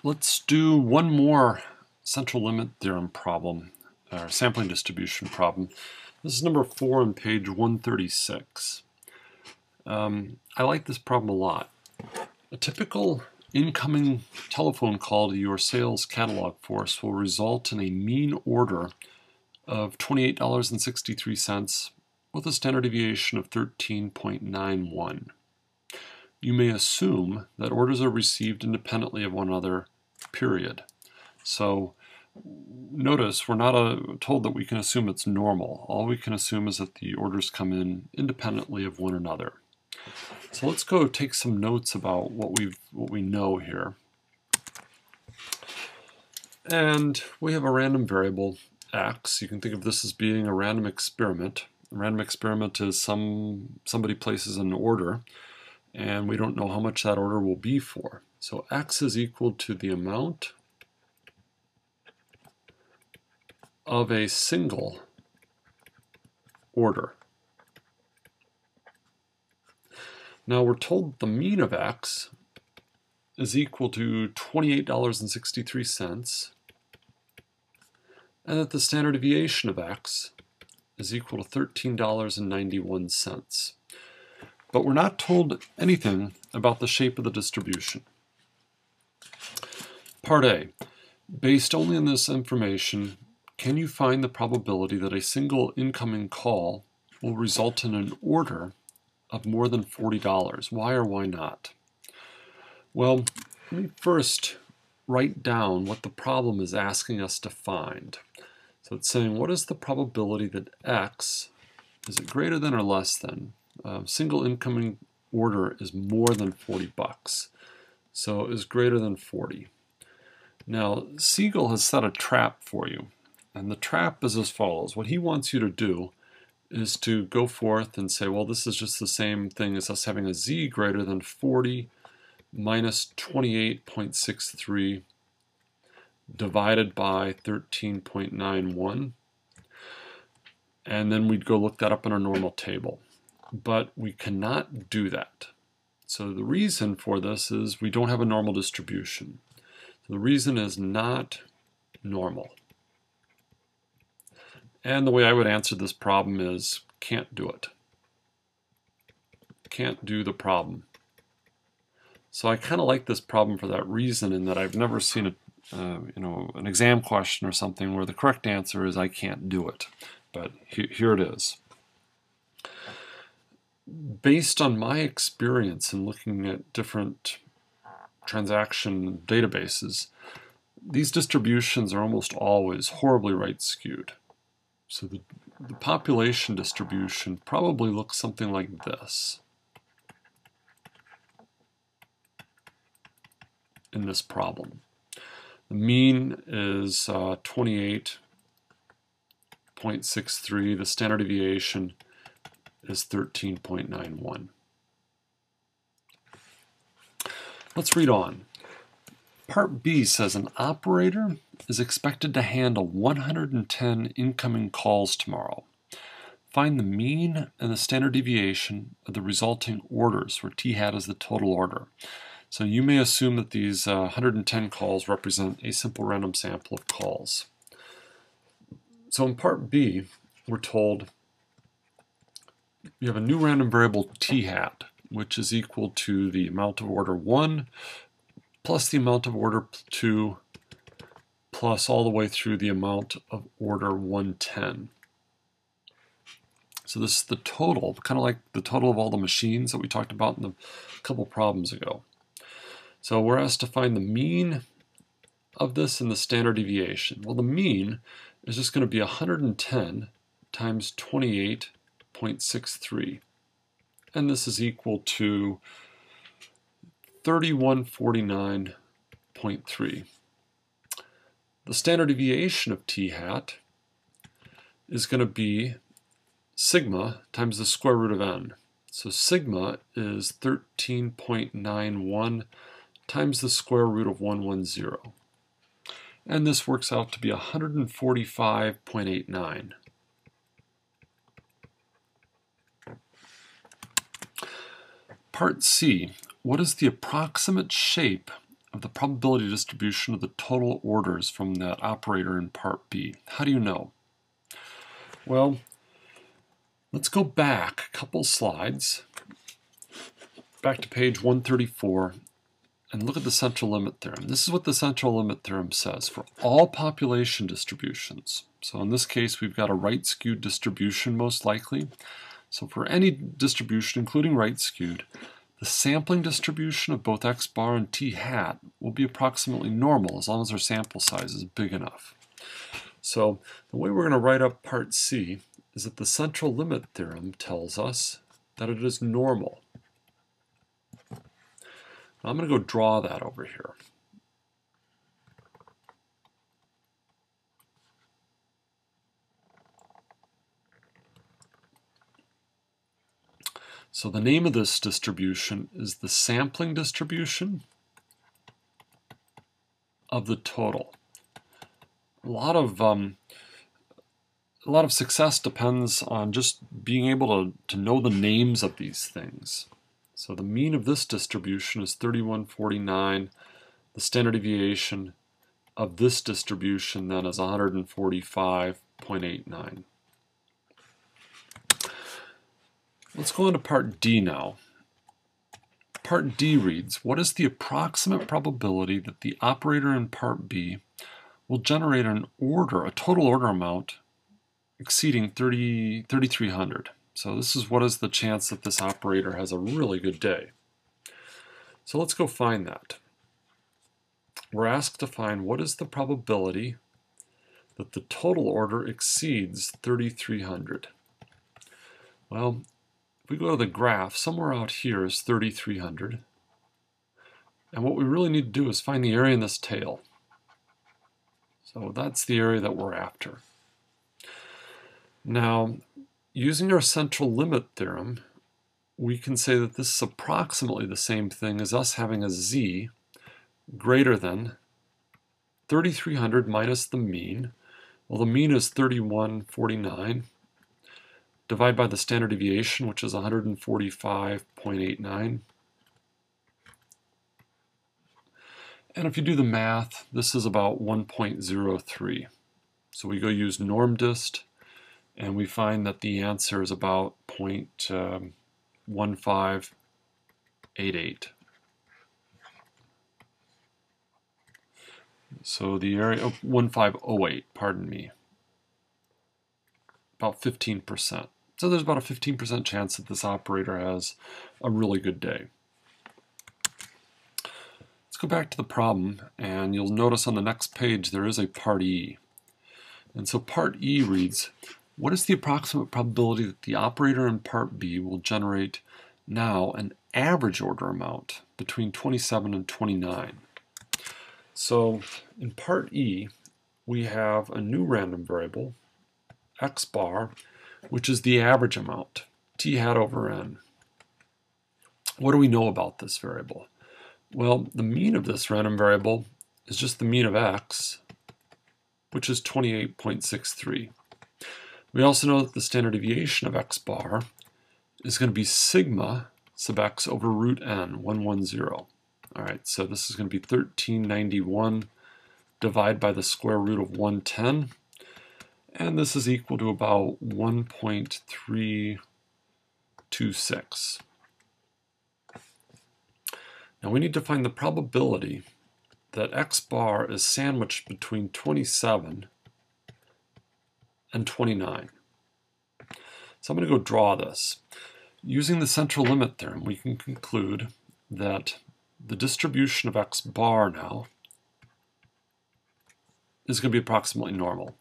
Let's do one more central limit theorem problem, or sampling distribution problem. This is number 4 on page 136. I like this problem a lot. A typical incoming telephone call to your sales catalog force will result in a mean order of $28.63 with a standard deviation of 13.91. You may assume that orders are received independently of one another, period. So notice we're not told that we can assume it's normal. All we can assume is that the orders come in independently of one another. So let's go take some notes about what we know here. And we have a random variable x. You can think of this as being a random experiment. A random experiment is somebody places an order, and we don't know how much that order will be for. So x is equal to the amount of a single order. Now we're told the mean of x is equal to $28.63, and that the standard deviation of x is equal to $13.91. But we're not told anything about the shape of the distribution. Part A. Based only on this information, can you find the probability that a single incoming call will result in an order of more than $40? Why or why not? Well, let me first write down what the problem is asking us to find. So it's saying, what is the probability that x, is it greater than or less than? Single incoming order is more than 40 bucks. So it is greater than 40. Now, Siegel has set a trap for you. And the trap is as follows. What he wants you to do is to go forth and say, well, this is just the same thing as us having a z greater than 40 minus 28.63 divided by 13.91. And then we'd go look that up in our normal table. But we cannot do that. So the reason for this is we don't have a normal distribution. So the reason is not normal. And the way I would answer this problem is can't do it. Can't do the problem. So I kind of like this problem for that reason, in that I've never seen an exam question or something where the correct answer is I can't do it. But here it is. Based on my experience in looking at different transaction databases, these distributions are almost always horribly right-skewed. So the population distribution probably looks something like this in this problem. The mean is 28.63. The standard deviation is 13.91. Let's read on. Part B says an operator is expected to handle 110 incoming calls tomorrow. Find the mean and the standard deviation of the resulting orders, where t hat is the total order. So you may assume that these 110 calls represent a simple random sample of calls. So in part B, we're told you have a new random variable t hat, which is equal to the amount of order 1 plus the amount of order 2 plus all the way through the amount of order 110. So this is the total, kind of like the total of all the machines that we talked about in the couple problems ago. So we're asked to find the mean of this and the standard deviation. Well, the mean is just going to be 110 times 28.63. And this is equal to 3149.3. The standard deviation of t hat is going to be sigma times the square root of n. So sigma is 13.91 times the square root of 110. And this works out to be 145.89. Part C, what is the approximate shape of the probability distribution of the total orders from that operator in part B. How do you know? Well, let's go back a couple slides, back to page 134, and look at the central limit theorem. This is what the central limit theorem says for all population distributions. So in this case, we've got a right-skewed distribution most likely. So for any distribution, including right-skewed, the sampling distribution of both x bar and t hat will be approximately normal as long as our sample size is big enough. So the way we're going to write up part C is that the central limit theorem tells us that it is normal. Now I'm going to go draw that over here. So the name of this distribution is the sampling distribution of the total. A lot of success depends on just being able to know the names of these things. So the mean of this distribution is 3149. The standard deviation of this distribution then is 145.89. Let's go into part D now. Part D reads, what is the approximate probability that the operator in part B will generate a total order amount exceeding 3,300. So this is what is the chance that this operator has a really good day. So let's go find that. We're asked to find what is the probability that the total order exceeds 3,300. Well, if we go to the graph, somewhere out here is 3,300. And what we really need to do is find the area in this tail. So that's the area that we're after. Now, using our central limit theorem, we can say that this is approximately the same thing as us having a z greater than 3,300 minus the mean. Well, the mean is 3149. Divide by the standard deviation, which is 145.89. And if you do the math, this is about 1.03. So we go use norm dist, and we find that the answer is about 0.1588. So the area, 1508, pardon me, about 15%. So there's about a 15% chance that this operator has a really good day. Let's go back to the problem, and you'll notice on the next page there is a part E. And so part E reads, what is the approximate probability that the operator in part B will generate now an average order amount between 27 and 29? So in part E, we have a new random variable, x bar, which is the average amount, t hat over n. What do we know about this variable? Well, the mean of this random variable is just the mean of x, which is 28.63. We also know that the standard deviation of x bar is going to be sigma sub x over root n, 110. All right, so this is going to be 1391 divided by the square root of 110. And this is equal to about 1.326. Now we need to find the probability that x bar is sandwiched between 27 and 29. So I'm going to go draw this. Using the central limit theorem, we can conclude that the distribution of x bar now is going to be approximately normal.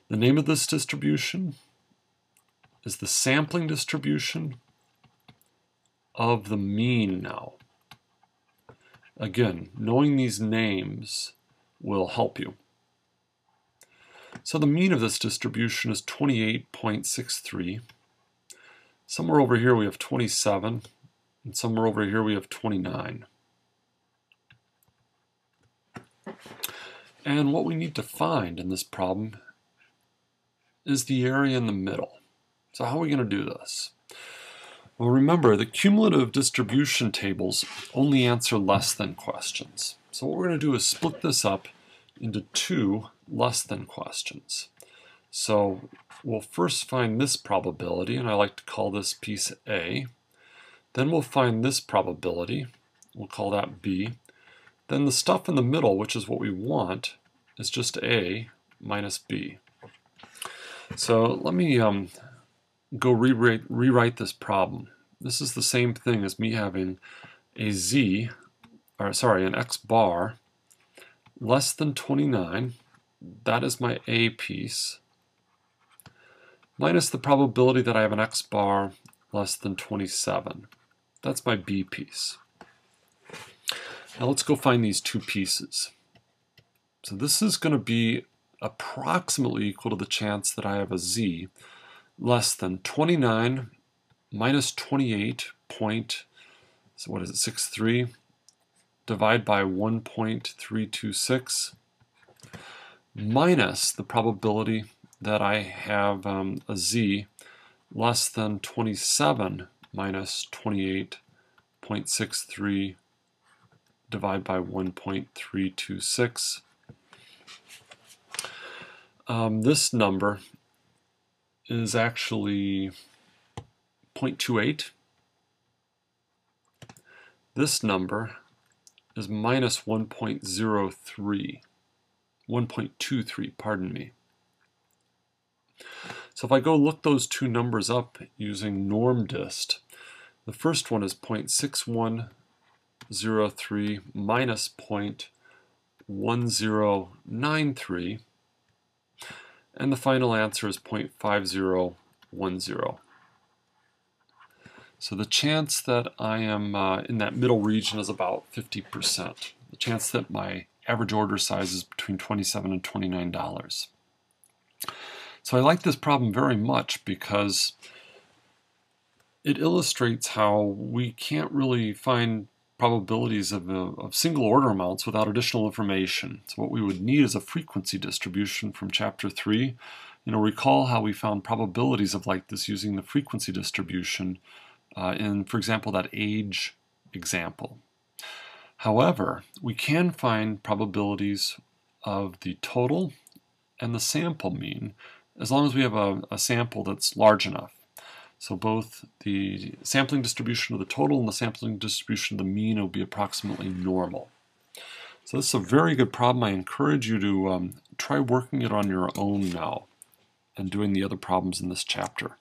The name of this distribution is the sampling distribution of the mean now. Again, knowing these names will help you. So the mean of this distribution is 28.63. Somewhere over here we have 27, and somewhere over here we have 29. And what we need to find in this problem is the area in the middle. So how are we going to do this? Well, remember, the cumulative distribution tables only answer less than questions. So what we're going to do is split this up into two less than questions. So we'll first find this probability, and I like to call this piece A. Then we'll find this probability. We'll call that B. Then the stuff in the middle, which is what we want, is just A minus B. So let me go rewrite this problem. This is the same thing as me having an x bar less than 29. That is my A piece, minus the probability that I have an x bar less than 27. That's my B piece. Now let's go find these two pieces. So this is going to be approximately equal to the chance that I have a z less than 29 minus 28 point, so what is it, 63, divide by 1.326, minus the probability that I have a z less than 27 minus 28.63 divide by 1.326. This number is actually 0.28. This number is minus 1.23, pardon me. So if I go look those two numbers up using norm dist, the first one is 0.6103 minus 0.1093, and the final answer is 0.5010. So the chance that I am in that middle region is about 50%. The chance that my average order size is between $27 and $29. So I like this problem very much because it illustrates how we can't really find probabilities of single order amounts without additional information. So what we would need is a frequency distribution from Chapter 3. Recall how we found probabilities of like this using the frequency distribution in, for example, that age example. However, we can find probabilities of the total and the sample mean as long as we have a sample that's large enough. So both the sampling distribution of the total and the sampling distribution of the mean will be approximately normal. So this is a very good problem. I encourage you to try working it on your own now and doing the other problems in this chapter.